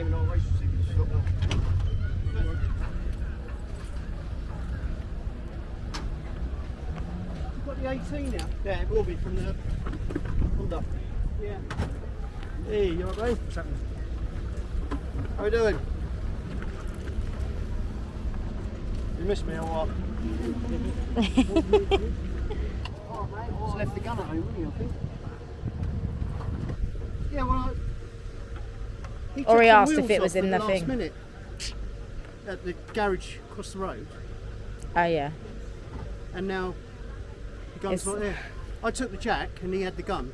claiming our race tickets. You've got the 18 now? Yeah, it will be from the Honda. Yeah. Hey, you alright, mate? What's happening? How are you doing? You missed me or what? Oh, mate, just left the gun at home, wouldn't you, I think? Yeah, well, or he asked if it was in the last thing. Minute at the garage across the road. Oh yeah. And now the gun's not there. I took the jack and he had the gun.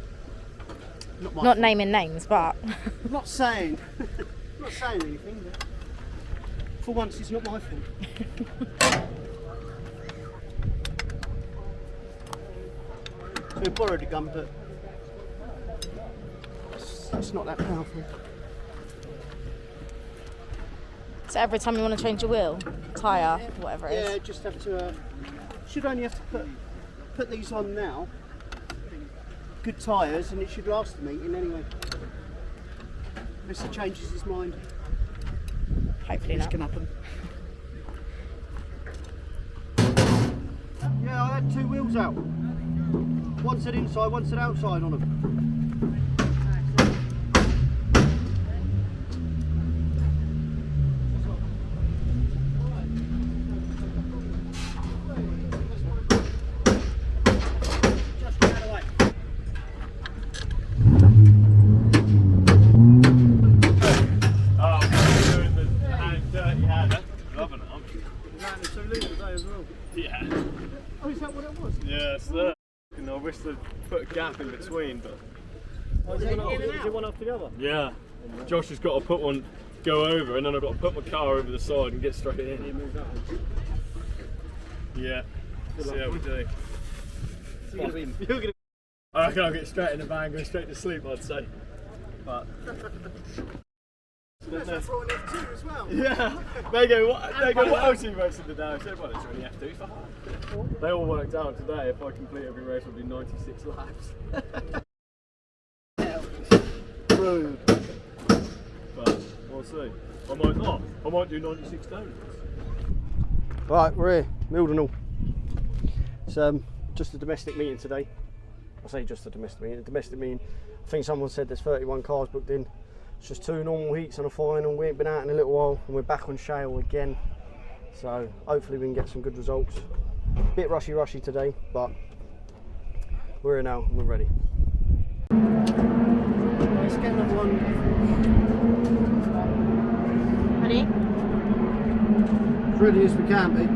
Not my fault. Naming names, but I'm not saying anything, but for once it's not my fault. So we borrowed a gun, but it's not that powerful. so every time you want to change your wheel, tyre, whatever it is. Yeah, just have to. Should only have to put these on now. Good tyres, and it should last the meeting anyway. Unless he changes his mind. Hopefully Which not. can happen. Yeah, I had two wheels out. One said inside, one said outside on them. I wish they'd put a gap in between, but... Oh, is it one after the other? Yeah. Josh has got to go over, and then I've got to put my car over the side and get straight in. Yeah. See how we do. I reckon I'll get straight in the van, go straight to sleep, I'd say. But... They're throwing F2 as well. Yeah. They go, what else are you racing today? I said, well, it's only F2 for half. They all worked out today. If I complete every race, I'll do 96 laps. Brilliant. But we'll see. I might do 96 donuts. Right, we're here, Mildenhall. It's just a domestic meeting today. I say just a domestic meeting. I think someone said there's 31 cars booked in. It's just two normal heats and a final. We ain't been out in a little while and we're back on shale again. So hopefully we can get some good results. Bit rushy today, but we're here now and we're ready. Let's get another one. Ready? As ready as we can be.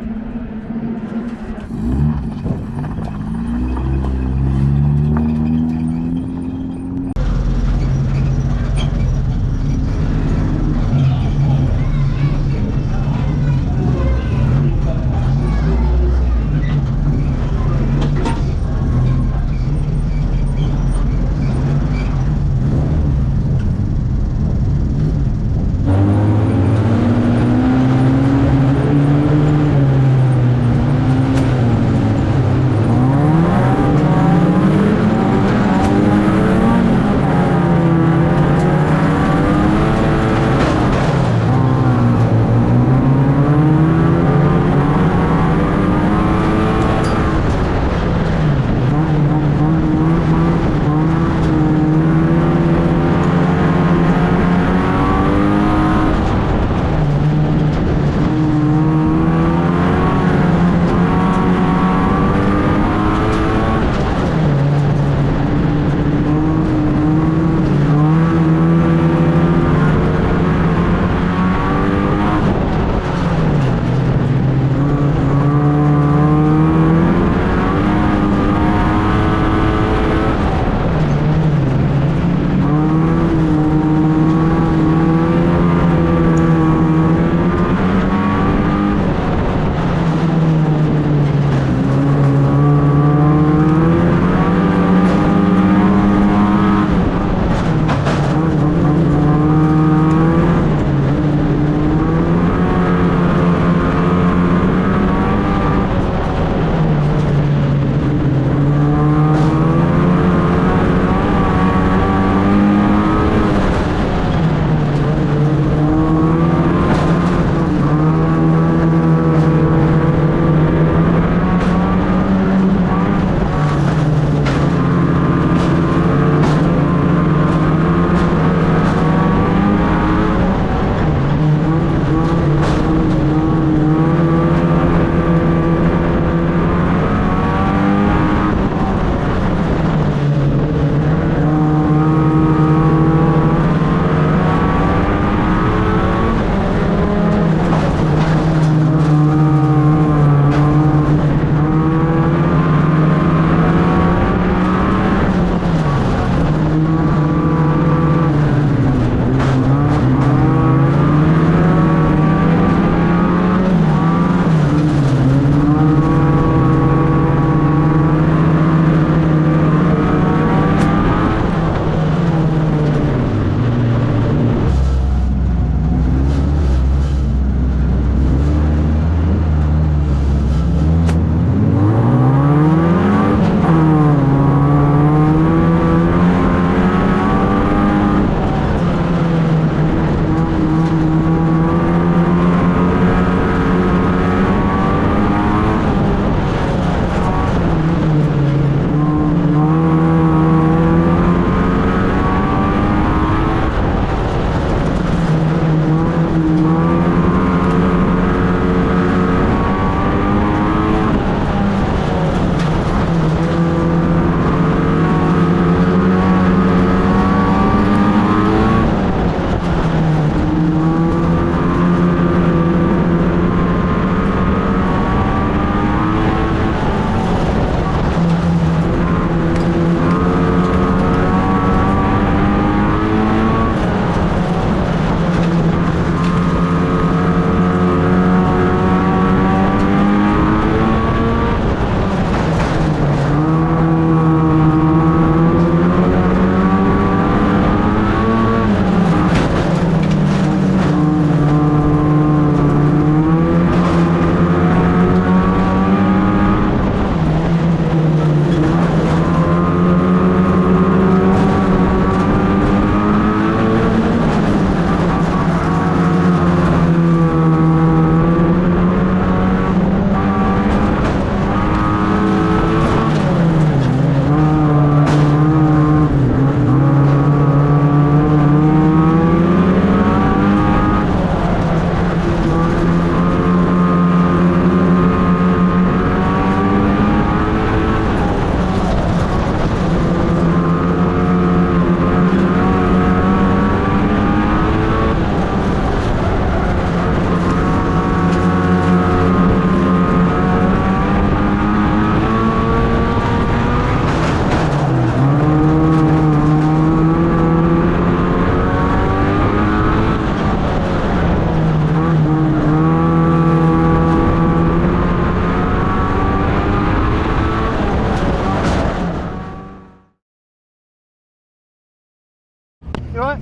alright?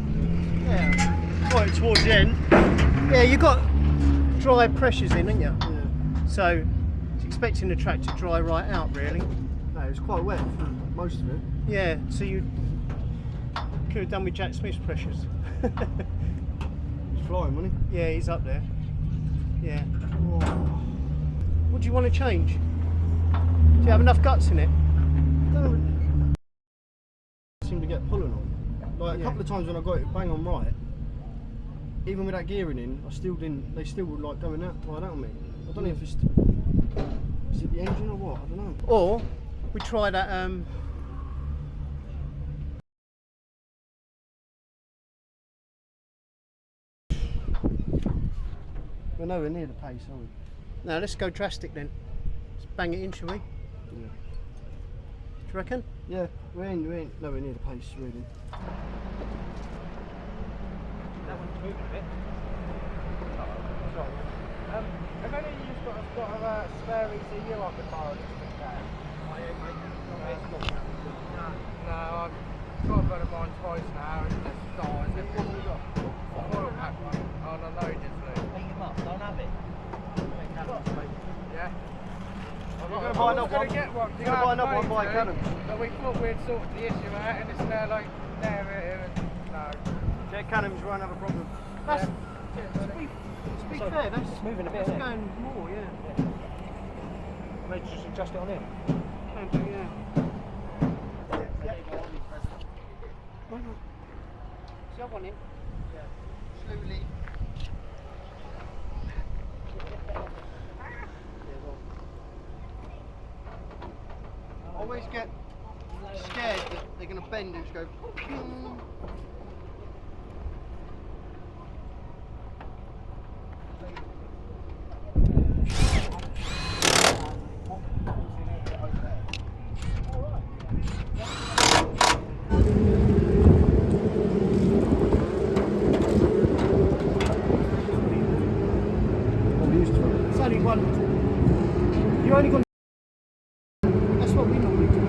Yeah. Right, towards the end. Yeah, you got dry pressures in, haven't you? Yeah. So it's expecting the track to dry right out, really. No, it was quite wet for most of it. Yeah, so you could have done with Jack Smith's pressures. He's flying, wasn't Yeah, he's up there. Yeah. he? Oh. What do you want to change? Do you have enough guts in it? Don't seem to get pulling on. Like a Yeah. couple of times when I got it bang on right, even with that gearing in, I still didn't. They still were like going out like that on me. I don't know if it's is it the engine or what? I don't know. Or we try that. We're nowhere near the pace, are we? No, let's go drastic then. Let's bang it in, shall we? Do Yeah. you reckon? Yeah, we ain't nowhere near the pace really. That one's moving a bit. I've only just got a spare ECU on the car that's been down. No, I've got mine twice now and it just dies. What have you got? Oil pack one on a loaded fluid. Beat him up, don't have it. Yeah. You're going to buy another one? Get one. You're going to buy another one by Cannon? But we thought we'd sorted the issue out and it's now like there and no. Jet Cannons won't have a problem. That's, Yeah. to be fair, that's moving a bit, that's isn't it? going more, yeah. Maybe just adjust it on him. Can do, yeah. See, I want him. Slowly. I always get scared that they're going to bend and just go ping. It's only one. You only got. That's what we normally do.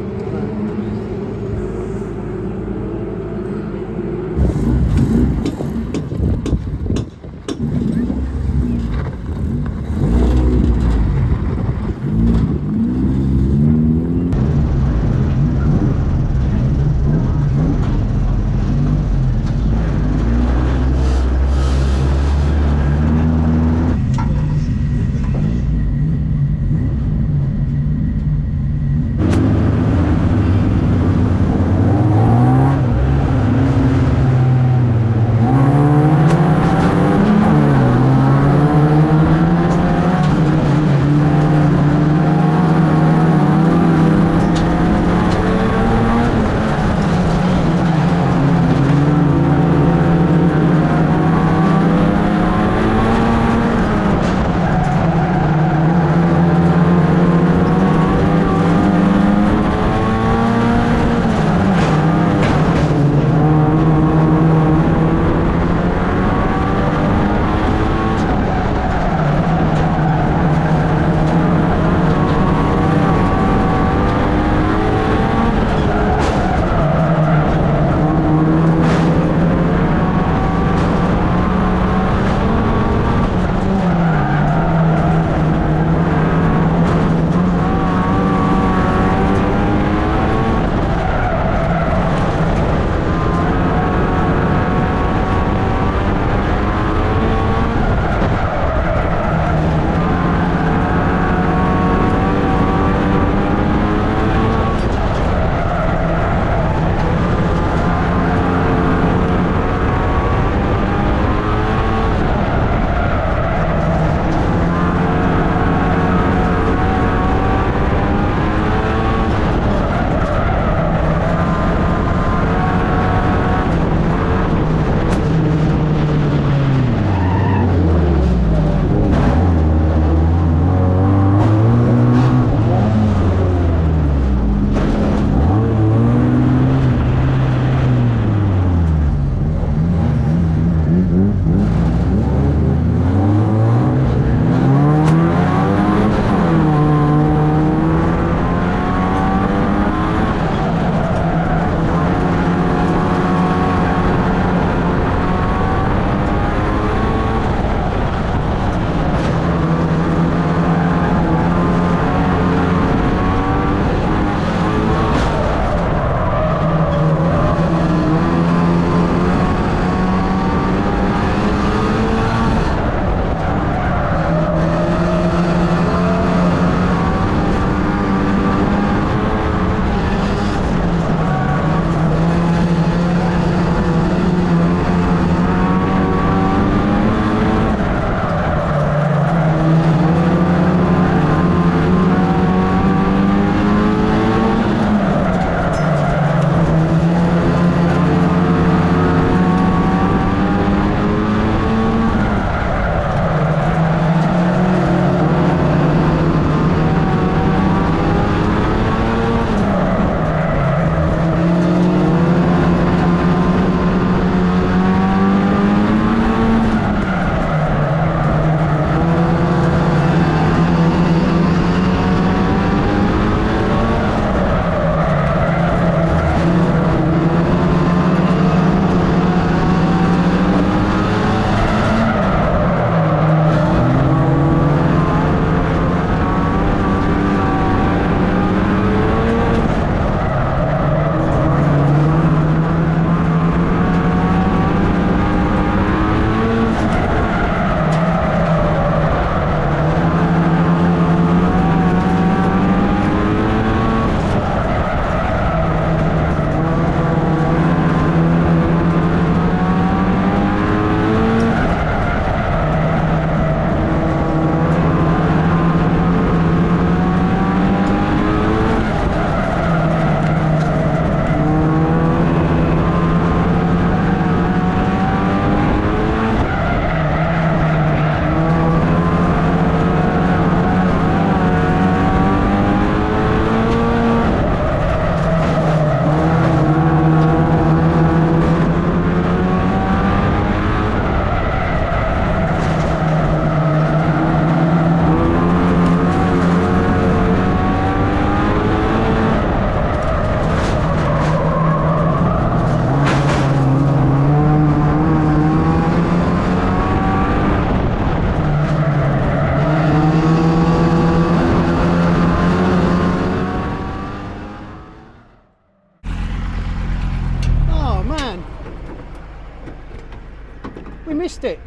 We missed it.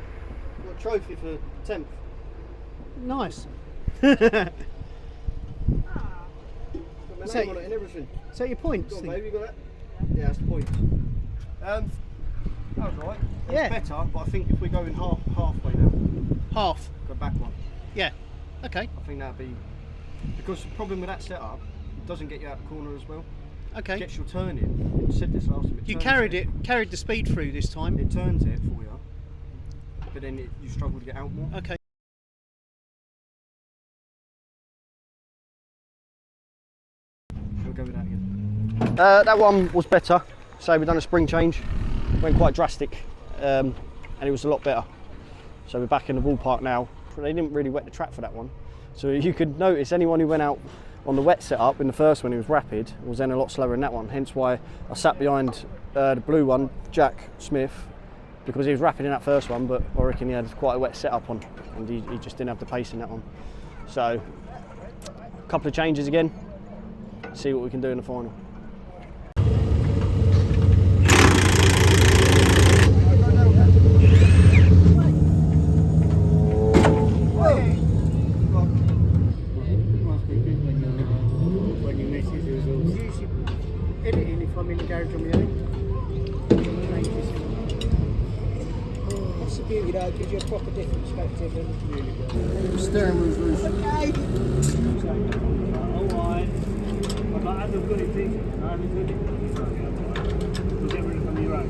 Got a trophy for 10th. Nice. Got my Is name that- on it and everything. Is that your points? Go on, thing? baby, you got that? Yeah, that's the points. That was right. It's Yeah. better, but I think if we're going halfway now, Half. go back one. Yeah. Okay. I think that'd be, because the problem with that setup, it doesn't get you out the corner as well. Okay. It gets your turn in. I said this last time. You turns carried the speed through this time. It turns it for you, but then you struggle to get out more. Okay. We'll go with that again. That one was better. So we've done a spring change. Went quite drastic, and it was a lot better. So we're back in the ballpark now. They didn't really wet the track for that one. So you could notice anyone who went out on the wet setup in the first one, he was rapid, was then a lot slower in that one. Hence why I sat behind the blue one, Jack Smith, because he was rapid in that first one, but I reckon he had quite a wet setup on, and he just didn't have the pace in that one. So a couple of changes again, see what we can do in the final. When you miss it, it was usually editing if I'm in the garage on my own. That's the beauty though, it gives you a proper different perspective and really good. The steering wheel's loose. Alright. I haven't got it fixed. I haven't got it. We'll get rid of it on your own.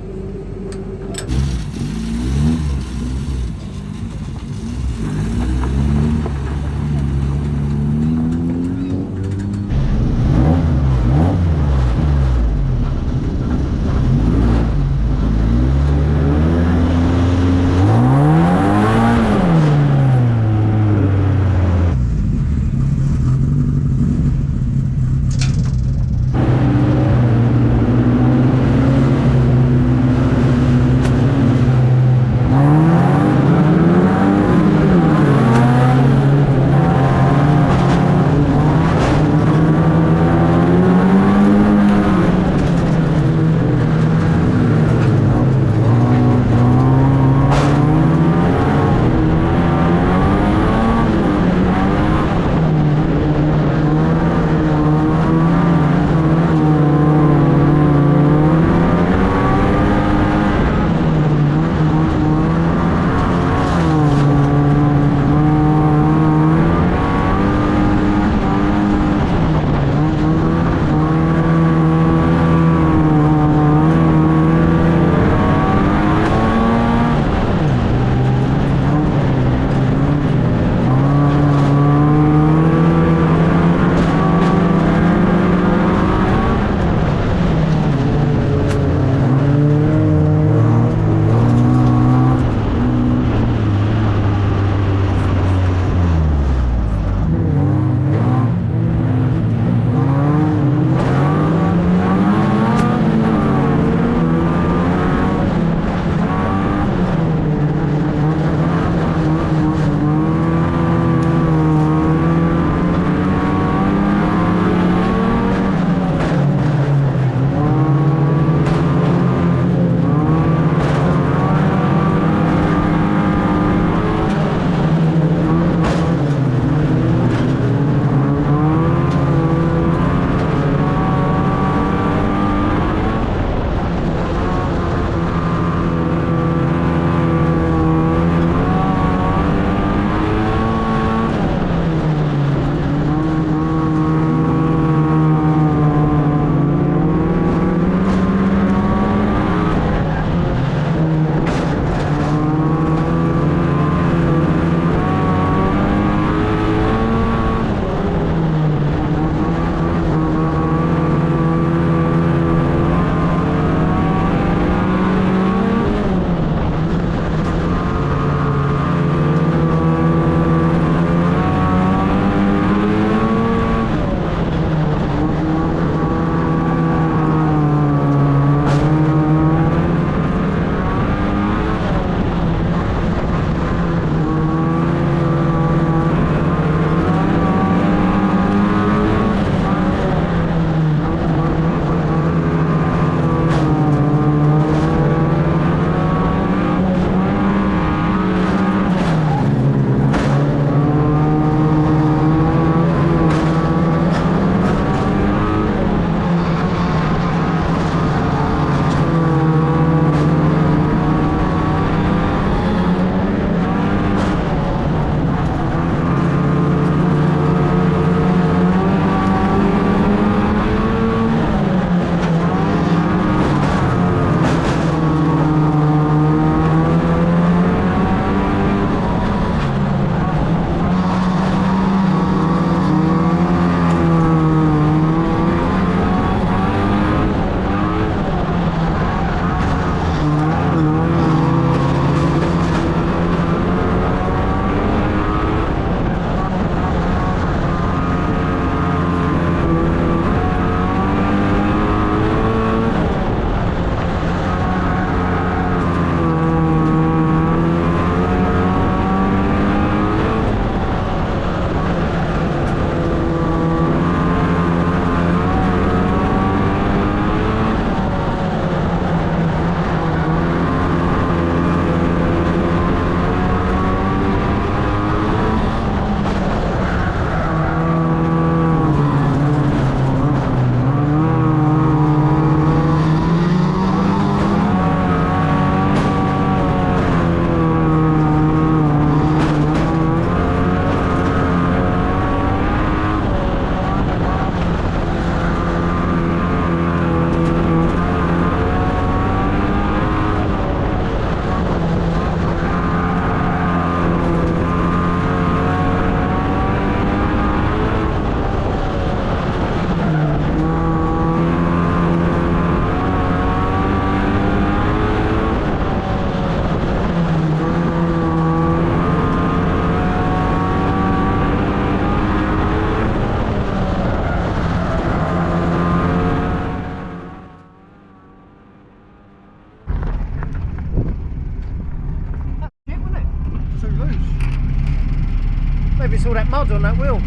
Maybe it's all that mud on that wheel.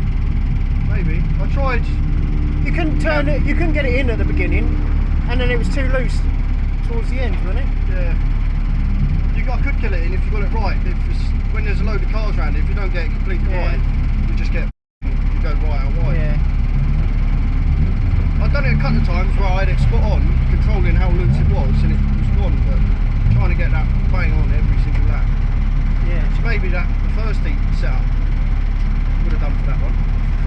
Maybe. I tried. You couldn't turn it. You couldn't get it in at the beginning, and then it was too loose towards the end, wasn't it? Yeah. I could kill it in if you got it right. When there's a load of cars around it, if you don't get it completely right, you just get you go right out wide. Yeah. I've done it a couple of times where I had it spot on, controlling how loose it was, and it was gone, but trying to get that bang on every single lap. Yeah. So maybe the first heat setup would have done for that one.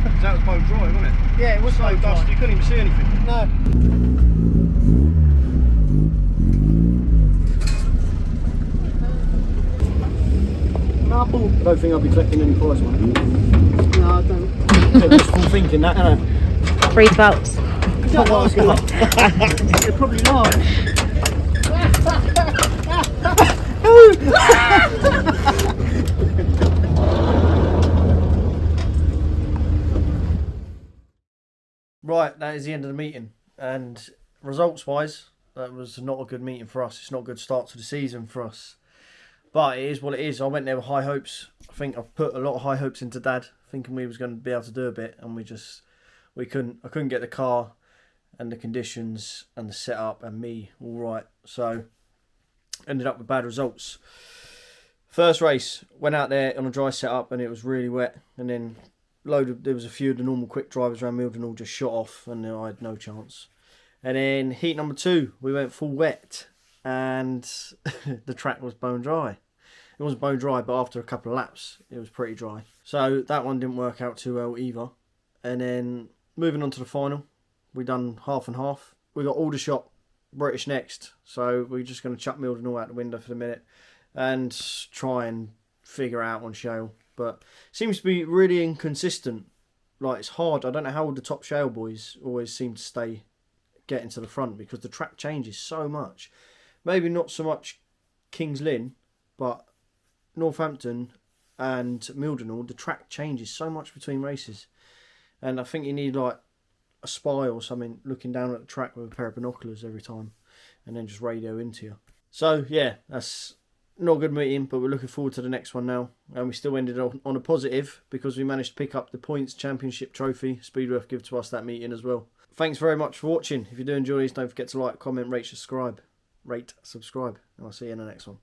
Because that was bone dry, wasn't it? Yeah, it was so bone dry. dusty, you couldn't even see anything. No. I don't think I'll be collecting any prize money. No, I don't. Just full thinking that, innit? 3 12s. They're probably large. Right, that is the end of the meeting. And results wise, that was not a good meeting for us. It's not a good start to the season for us. But it is what it is. I went there with high hopes. I think I've put a lot of high hopes into Dad, thinking we was going to be able to do a bit, and we couldn't. I couldn't get the car and the conditions and the setup and me all right. So ended up with bad results. First race, went out there on a dry setup and it was really wet, and then there was a few of the normal quick drivers around Mildenhall just shot off, and I had no chance. And then heat number 2, we went full wet, and the track was bone dry. It wasn't bone dry, but after a couple of laps, it was pretty dry. So that one didn't work out too well either. And then moving on to the final, we done half and half. We got Aldershot, British next, so we're just going to chuck Mildenhall out the window for the minute and try and figure out on shale. But it seems to be really inconsistent. Like, it's hard. I don't know how the top shale boys always seem to getting to the front, because the track changes so much. Maybe not so much Kings Lynn, but Northampton and Mildenhall, the track changes so much between races. And I think you need like a spy or something looking down at the track with a pair of binoculars every time, and then just radio into you. So yeah, that's not a good meeting, but we're looking forward to the next one now. And we still ended on a positive, because we managed to pick up the points championship trophy. Speedworth give to us that meeting as well. Thanks very much for watching. If you do enjoy these, don't forget to like, comment, rate, subscribe. And I'll see you in the next one.